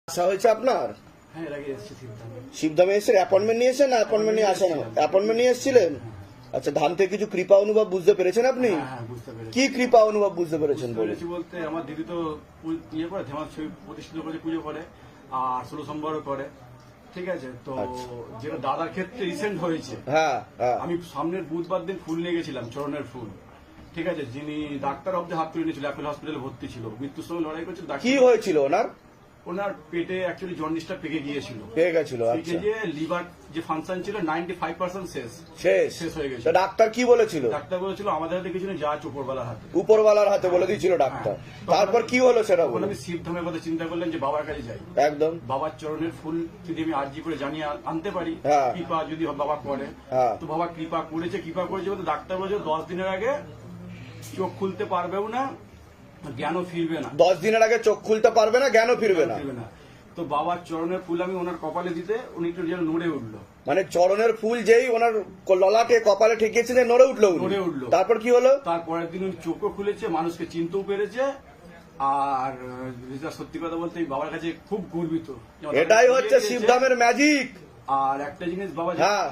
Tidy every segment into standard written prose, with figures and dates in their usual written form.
আসা হয়েছে আপনার? হ্যাঁ, এর আগে এসেছি শিবধামে এসে অ্যাপয়েন্টমেন্ট নিয়েছেন না অ্যাপয়েন্টমেন্ট নিয়ে আসেন? অ্যাপয়েন্টমেন্ট নিয়ে এসেছিলেন। আচ্ছা, ধাম থেকে কিছু কৃপা অনুভব বুঝতে পেরেছেন আপনি? হ্যাঁ, বুঝতে পেরেছি। কি কৃপা অনুভব বুঝতে পেরেছেন বলুন? পেরেছি বলতে আমার দিদি তো ইয়ে করে ধেমার ছবি প্রতিষ্ঠিত করে পুজো করে আর 16 সোমবারও করে, ঠিক আছে। তো যেটা দাদার ক্ষেত্রে রিসেন্ট হয়েছে, হ্যাঁ হ্যাঁ, আমি সামনের বুধবার দিন ফুল নিয়ে গেছিলাম, চরণের ফুল, ঠিক আছে। যিনি ডাক্তার অব্দি হাত তুলে নিয়েছিল, অ্যাপেল হসপিটালে ভর্তি ছিল, মৃত্যুর সঙ্গে লড়াই করছিল। কি হয়েছিল ওনার? ওনার পেটে অ্যাকচুয়ালি জন্ডিসটা পেকে গিয়েছিল, পেয়ে গেছিল। আচ্ছা, যে লিভার যে ফাংশন ছিল 95% শেষ হয়ে গেছে। ডাক্তার কি বলেছিল? ডাক্তার বলেছিল আমাদের হাতে কিছু নেই, যা আছে উপরওয়ালার হাতে। উপরওয়ালার হাতে বলে দিয়েছিল ডাক্তার। তারপর কি হলো সেটা বলুন। আমি শিবধামের কথা চিন্তা করলেন যে বাবার কাছে যাই, একদম বাবার চরণের ফুল যদি আমি আর্জি করে জানিয়ে আনতে পারি, হ্যাঁ। কৃপা যদি বাবা করে, হ্যাঁ। তো বাবা কৃপা করেছে বলতে ডাক্তার বলেছে 10 দিনের আগে চোখ খুলতে পারবেও না, জ্ঞানও ফিরবে না। 10 দিনের আগে চোখ খুলতে পারবে না, জ্ঞানও ফিরবে না। তো বাবার চরণের ফুল আমি ওনার কপালে দিতে উনি একটু যেন নড়ে উঠলো। মানে চরণের ফুল যেই ওনার ললাটে কপালে ঠেকিয়েছিলেন, নড়ে উঠলো। নড়ে উঠলো। তারপর কি হলো? তারপরের দিন উনি চোখও খুলেছে, মানুষকে চিনতেও পেরেছে। আর সত্যি কথা বলতে এই বাবার কাছে খুব গর্বিত। এটাই হচ্ছে শিবধামের ম্যাজিক। আর একটা জিনিস বাবা, হ্যাঁ,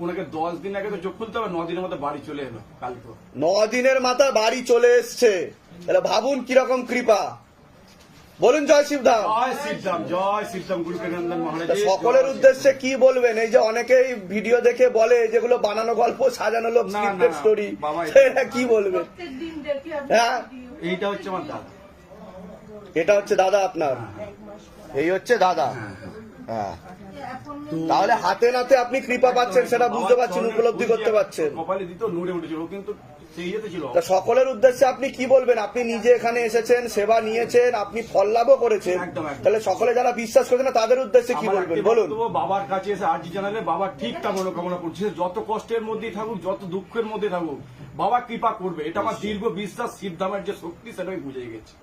ওনাকে 10 দিন আগে তো চোখ খুলতে হবে, 9 দিনের মধ্যে বাড়ি চলে এলো কালকে। 9 দিনের মাথায় বাড়ি চলে এসছে। তাহলে ভাবুন কিরকম কৃপা। বলুন জয় শিবধাম। জয় শিবধাম গুরু প্রেমানন্দ মহারাজ। সকলের উদ্দেশ্যে কি বলবেন? এই যে অনেকেই ভিডিও দেখে বলে যেগুলো বানানো গল্প, সাজানো লোক, স্ক্রিপ্টেড স্টোরি, এটা কি বলবেন? হ্যাঁ, এইটা হচ্ছে আমার দাদা। এটা হচ্ছে দাদা আপনার? এই হচ্ছে দাদা। হ্যাঁ, তাহলে হাতে নাতে আপনি কৃপা পাচ্ছেন, সেটা বুঝতে পারছেন, উপলব্ধি করতে পারছেন। কপালে দিত নড়ে উঠেছিল, কিন্তু সেই ইয়েতে ছিল। তা সকলের উদ্দেশ্যে আপনি কি বলবেন? আপনি নিজে এখানে এসেছেন, সেবা নিয়েছেন, আপনি ফল লাভও করেছেন। তাহলে সকলে যারা বিশ্বাস করছে না তাদের উদ্দেশ্যে কি বলবেন বলুন? বাবার কাছে এসে আর্জি জানালে বাবা ঠিক তা মনোকামনা করছে, যত কষ্টের মধ্যেই থাকুক, যত দুঃখের মধ্যে থাকুক, বাবা কৃপা করবে। এটা আমার দীর্ঘ বিশ্বাস। শিবধামের যে শক্তি সেটা আমি বুঝে গেছি।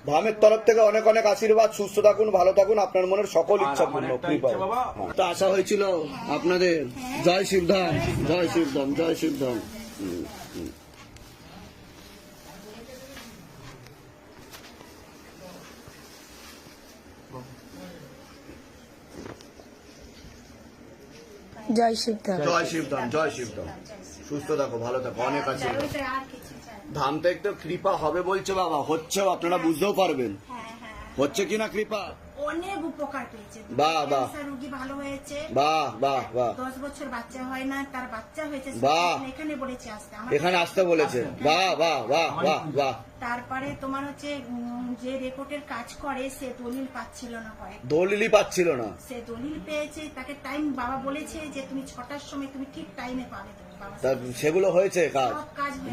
ধামের তরফ থেকে অনেক অনেক আশীর্বাদ। সুস্থ থাকুন, ভালো থাকুন, আপনার মনের সকল ইচ্ছা পূর্ণ কৃপা। তো আশা হয়েছিল আপনাদের। জয় শিবধাম, জয় শিবধাম, জয় শিবধাম। জয় শিবধাম, জয় শিবধাম, জয় শিবধাম। সুস্থ থাকো, ভালো থাকো, অনেক আশীর্বাদ। ধাম থেকে তো কৃপা হবে বলছে বাবা, হচ্ছেও, আপনারা বুঝতেও পারবেন হচ্ছে কিনা কৃপা। অনেক উপকার পেয়েছে। বাহ বাহ, রোগী ভালো হয়েছে। বাহ বাহ বাহ। 10 বছর বাচ্চা হয় না, তার বাচ্চা হয়েছে। বাহ, এখানে বলেছে আসতে, এখানে আসতে বলেছে। বাহ বাহ বাহ বাহ বাহ। তারপরে তোমার হচ্ছে যে রেকর্ডের কাজ করে সে দলিল পাচ্ছিল না, দলিলই পাচ্ছিল না। সে দলিল পেয়েছে। তাকে টাইম বাবা বলেছে যে তুমি 6টার সময় তুমি ঠিক টাইমে পাবে। তা সেগুলো হয়েছে কাজ?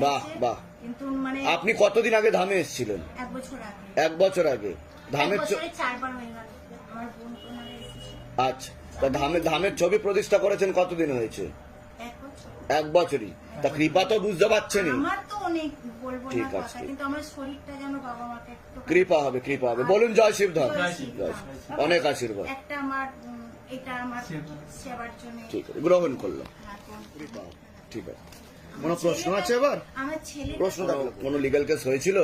বাহ বাহ। কিন্তু মানে আপনি কতদিন আগে ধামে এসেছিলেন? 1 বছর আগে। 1 বছর আগে ধামের 4বার হয়ে গেল। আমার বোন তোমার এসেছে। আচ্ছা, তা ধামের ছবি প্রতিষ্ঠা করেছেন কতদিন হয়েছে? 1 বছর। 1 বছরই। তা কৃপা তো বুঝতে পারছেনই। আমার তো অনেক বলবো না ঠিক কথা, আছে। কিন্তু আমার শরীরটা যেন বাবা মাকে একটু কৃপা হবে, কৃপা হবে। বলুন জয় শিবধাম। জয় শিবধাম। অনেক আশীর্বাদ। একটা আমার এটা আমার সেবার জন্য। ঠিক আছে, গ্রহণ করলাম। কৃপা হবে। ঠিক আছে। কোনো প্রশ্ন আছে এবার? আমার ছেলে প্রশ্ন থাকলে কোনো লিগ্যাল কেস হয়েছিল?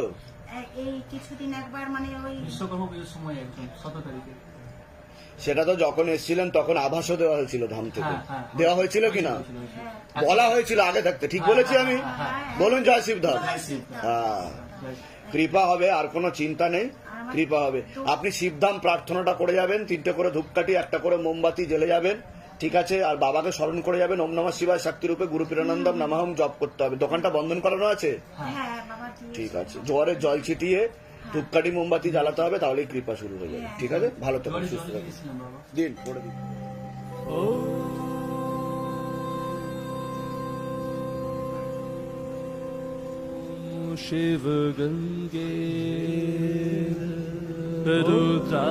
এই কিছুদিন একবার মানে ওই বিশ্বকর্মা পুজোর সময় একদম 17 তারিখে। সেটা তো যখন এসেছিলেন তখন আভাসও দেওয়া হয়েছিল ধাম থেকে। হ্যাঁ। দেওয়া হয়েছিল কিনা? বলা হয়েছিল আগে থাকতে, ঠিক বলেছি আমি? বলুন জয় শিবধাম। হ্যাঁ, কৃপা হবে, আর কোনো চিন্তা নেই, কৃপা হবে। আপনি শিবধাম প্রার্থনাটা করে যাবেন, 3টে করে ধূপকাঠি, 1টা করে মোমবাতি জ্বেলে যাবেন, ঠিক আছে। আর বাবাকে স্মরণ করে যাবেন, ওম নমঃ শিবায় শক্তি রূপে গুরু প্রেরণানন্দম নমঃ জপ করতে হবে। দোকানটা বন্ধন করানো আছে? হ্যাঁ বাবা ঠিক আছে। জোয়ারের জল ছিটিয়ে ধূপকাঠি মোমবাতি জ্বালাতে হবে, তাহলেই কৃপা শুরু হয়ে যাবে। ঠিক আছে, ভালো থাকুন, সুস্থ থাকুন। দিন পড়ে দিন। शिव गंगे रुद्रा